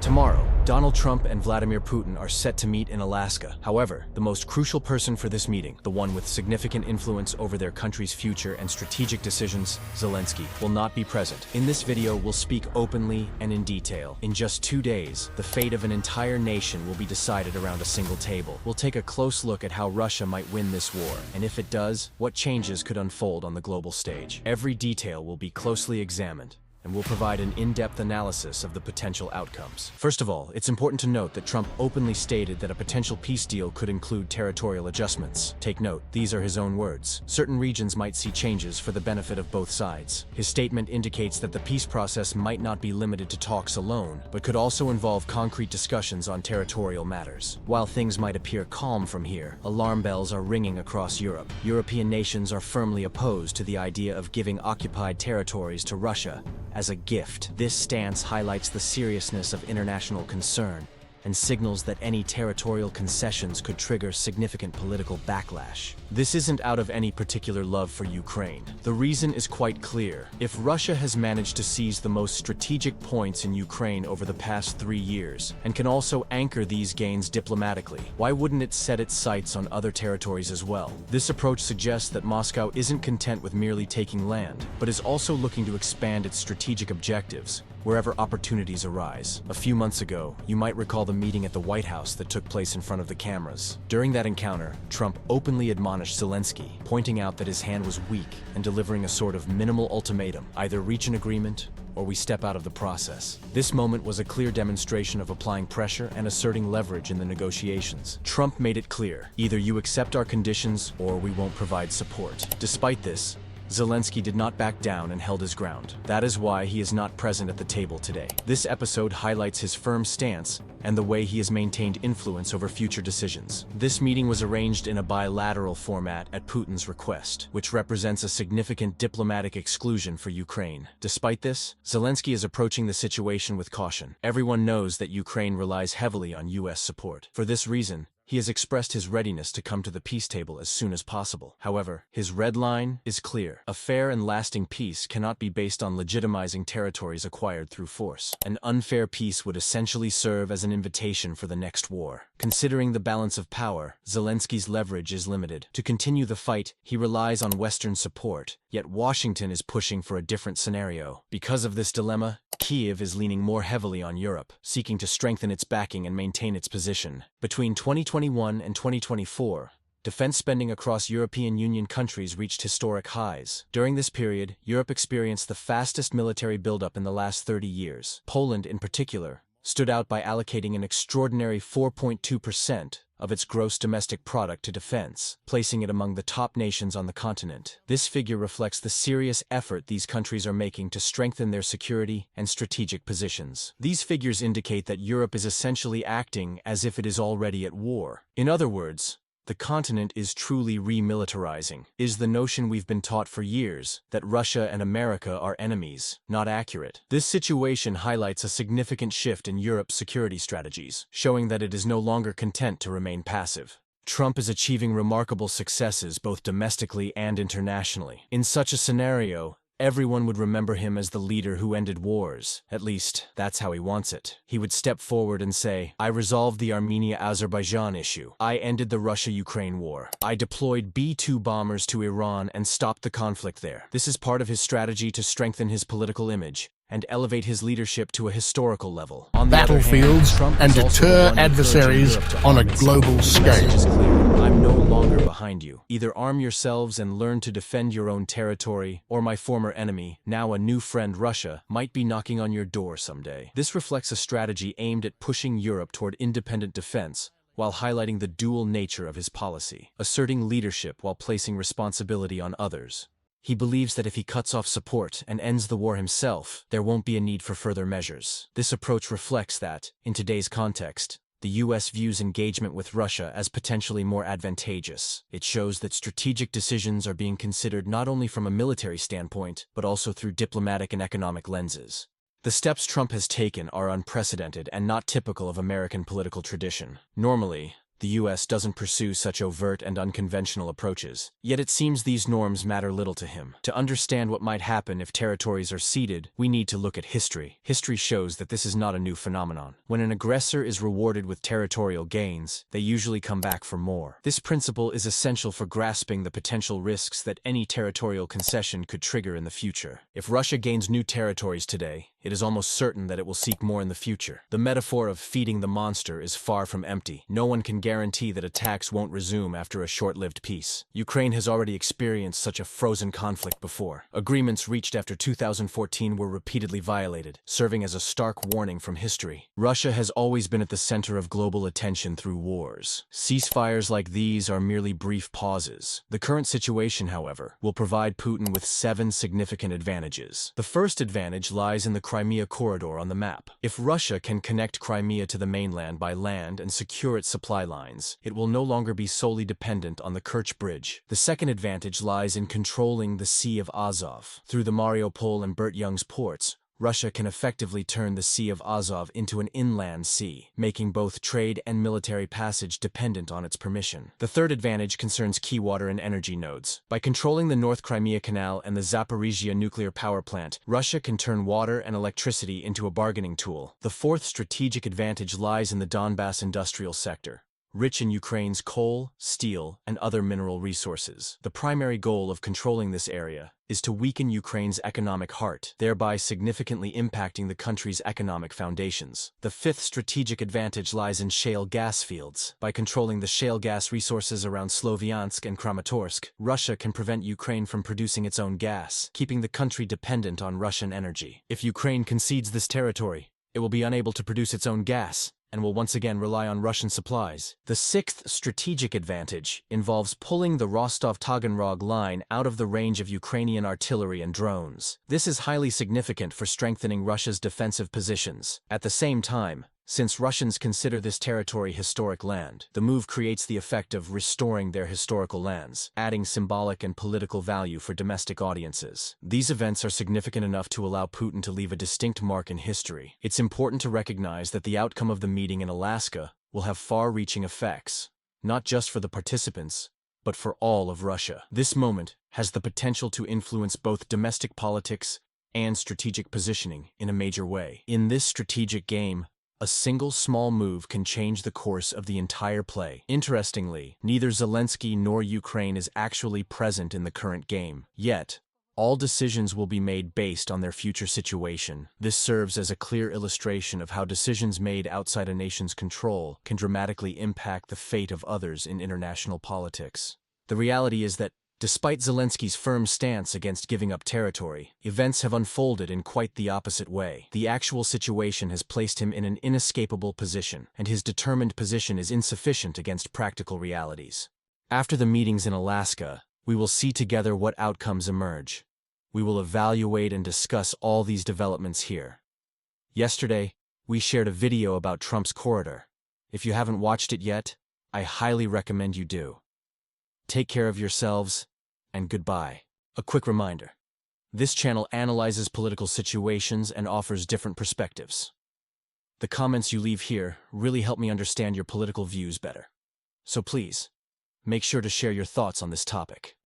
Tomorrow, Donald Trump and Vladimir Putin are set to meet in Alaska. However, the most crucial person for this meeting, the one with significant influence over their country's future and strategic decisions, Zelensky, will not be present. In this video, we'll speak openly and in detail. In just 2 days, the fate of an entire nation will be decided around a single table. We'll take a close look at how Russia might win this war, and if it does, what changes could unfold on the global stage. Every detail will be closely examined, and we'll provide an in-depth analysis of the potential outcomes. First of all, it's important to note that Trump openly stated that a potential peace deal could include territorial adjustments. Take note, these are his own words. Certain regions might see changes for the benefit of both sides. His statement indicates that the peace process might not be limited to talks alone, but could also involve concrete discussions on territorial matters. While things might appear calm from here, alarm bells are ringing across Europe. European nations are firmly opposed to the idea of giving occupied territories to Russia as a gift. This stance highlights the seriousness of international concern and signals that any territorial concessions could trigger significant political backlash. This isn't out of any particular love for Ukraine. The reason is quite clear. If Russia has managed to seize the most strategic points in Ukraine over the past 3 years, and can also anchor these gains diplomatically, why wouldn't it set its sights on other territories as well? This approach suggests that Moscow isn't content with merely taking land, but is also looking to expand its strategic objectives wherever opportunities arise. A few months ago, you might recall the meeting at the White House that took place in front of the cameras. During that encounter, Trump openly admonished Zelensky, pointing out that his hand was weak and delivering a sort of minimal ultimatum: either reach an agreement or we step out of the process. This moment was a clear demonstration of applying pressure and asserting leverage in the negotiations. Trump made it clear: either you accept our conditions or we won't provide support. Despite this, Zelensky did not back down and held his ground. That is why he is not present at the table today. This episode highlights his firm stance and the way he has maintained influence over future decisions. This meeting was arranged in a bilateral format at Putin's request, which represents a significant diplomatic exclusion for Ukraine. Despite this, Zelensky is approaching the situation with caution. Everyone knows that Ukraine relies heavily on US support. For this reason, he has expressed his readiness to come to the peace table as soon as possible. However, his red line is clear. A fair and lasting peace cannot be based on legitimizing territories acquired through force. An unfair peace would essentially serve as an invitation for the next war. Considering the balance of power, Zelensky's leverage is limited. To continue the fight, he relies on Western support, yet Washington is pushing for a different scenario. Because of this dilemma, Kyiv is leaning more heavily on Europe, seeking to strengthen its backing and maintain its position. Between 2021 and 2024, defense spending across European Union countries reached historic highs. During this period, Europe experienced the fastest military buildup in the last 30 years. Poland, in particular, stood out by allocating an extraordinary 4.2% of its gross domestic product to defense, placing it among the top nations on the continent. This figure reflects the serious effort these countries are making to strengthen their security and strategic positions. These figures indicate that Europe is essentially acting as if it is already at war. In other words, the continent is truly remilitarizing. Is the notion we've been taught for years, that Russia and America are enemies, not accurate? This situation highlights a significant shift in Europe's security strategies, showing that it is no longer content to remain passive. Trump is achieving remarkable successes both domestically and internationally. In such a scenario, everyone would remember him as the leader who ended wars. At least, that's how he wants it. He would step forward and say, "I resolved the Armenia-Azerbaijan issue. I ended the Russia-Ukraine war. I deployed B-2 bombers to Iran and stopped the conflict there." This is part of his strategy to strengthen his political image and elevate his leadership to a historical level. On the battlefields other hand, and deter adversaries on a global scale. The message is clear. I'm no longer behind you. Either arm yourselves and learn to defend your own territory, or my former enemy, now a new friend Russia, might be knocking on your door someday. This reflects a strategy aimed at pushing Europe toward independent defense, while highlighting the dual nature of his policy, asserting leadership while placing responsibility on others. He believes that if he cuts off support and ends the war himself, there won't be a need for further measures. This approach reflects that, in today's context, the US views engagement with Russia as potentially more advantageous. It shows that strategic decisions are being considered not only from a military standpoint, but also through diplomatic and economic lenses. The steps Trump has taken are unprecedented and not typical of American political tradition. Normally, The US doesn't pursue such overt and unconventional approaches, yet it seems these norms matter little to him. To understand what might happen if territories are ceded, we need to look at history. History shows that this is not a new phenomenon. When an aggressor is rewarded with territorial gains, they usually come back for more. This principle is essential for grasping the potential risks that any territorial concession could trigger in the future. If Russia gains new territories today, it is almost certain that it will seek more in the future. The metaphor of feeding the monster is far from empty. No one can guarantee that attacks won't resume after a short-lived peace. Ukraine has already experienced such a frozen conflict before. Agreements reached after 2014 were repeatedly violated, serving as a stark warning from history. Russia has always been at the center of global attention through wars. Ceasefires like these are merely brief pauses. The current situation, however, will provide Putin with 7 significant advantages. The first advantage lies in the Crimea corridor on the map. If Russia can connect Crimea to the mainland by land and secure its supply lines, it will no longer be solely dependent on the Kerch Bridge. The second advantage lies in controlling the Sea of Azov. Through the Mariupol and Berdyansk ports, Russia can effectively turn the Sea of Azov into an inland sea, making both trade and military passage dependent on its permission. The third advantage concerns key water and energy nodes. By controlling the North Crimean Canal and the Zaporizhzhia nuclear power plant, Russia can turn water and electricity into a bargaining tool. The fourth strategic advantage lies in the Donbas industrial sector, rich in Ukraine's coal, steel, and other mineral resources. The primary goal of controlling this area is to weaken Ukraine's economic heart, thereby significantly impacting the country's economic foundations. The fifth strategic advantage lies in shale gas fields. By controlling the shale gas resources around Sloviansk and Kramatorsk, Russia can prevent Ukraine from producing its own gas, keeping the country dependent on Russian energy. If Ukraine concedes this territory, it will be unable to produce its own gas, and will once again rely on Russian supplies. The sixth strategic advantage involves pulling the Rostov-Taganrog line out of the range of Ukrainian artillery and drones. This is highly significant for strengthening Russia's defensive positions. At the same time, since Russians consider this territory historic land, the move creates the effect of restoring their historical lands, adding symbolic and political value for domestic audiences. These events are significant enough to allow Putin to leave a distinct mark in history. It's important to recognize that the outcome of the meeting in Alaska will have far-reaching effects, not just for the participants, but for all of Russia. This moment has the potential to influence both domestic politics and strategic positioning in a major way. In this strategic game, a single small move can change the course of the entire play. Interestingly, neither Zelensky nor Ukraine is actually present in the current game. Yet, all decisions will be made based on their future situation. This serves as a clear illustration of how decisions made outside a nation's control can dramatically impact the fate of others in international politics. The reality is that, despite Zelensky's firm stance against giving up territory, events have unfolded in quite the opposite way. The actual situation has placed him in an inescapable position, and his determined position is insufficient against practical realities. After the meetings in Alaska, we will see together what outcomes emerge. We will evaluate and discuss all these developments here. Yesterday, we shared a video about Trump's corridor. If you haven't watched it yet, I highly recommend you do. Take care of yourselves, and goodbye. A quick reminder. This channel analyzes political situations and offers different perspectives. The comments you leave here really help me understand your political views better. So please, make sure to share your thoughts on this topic.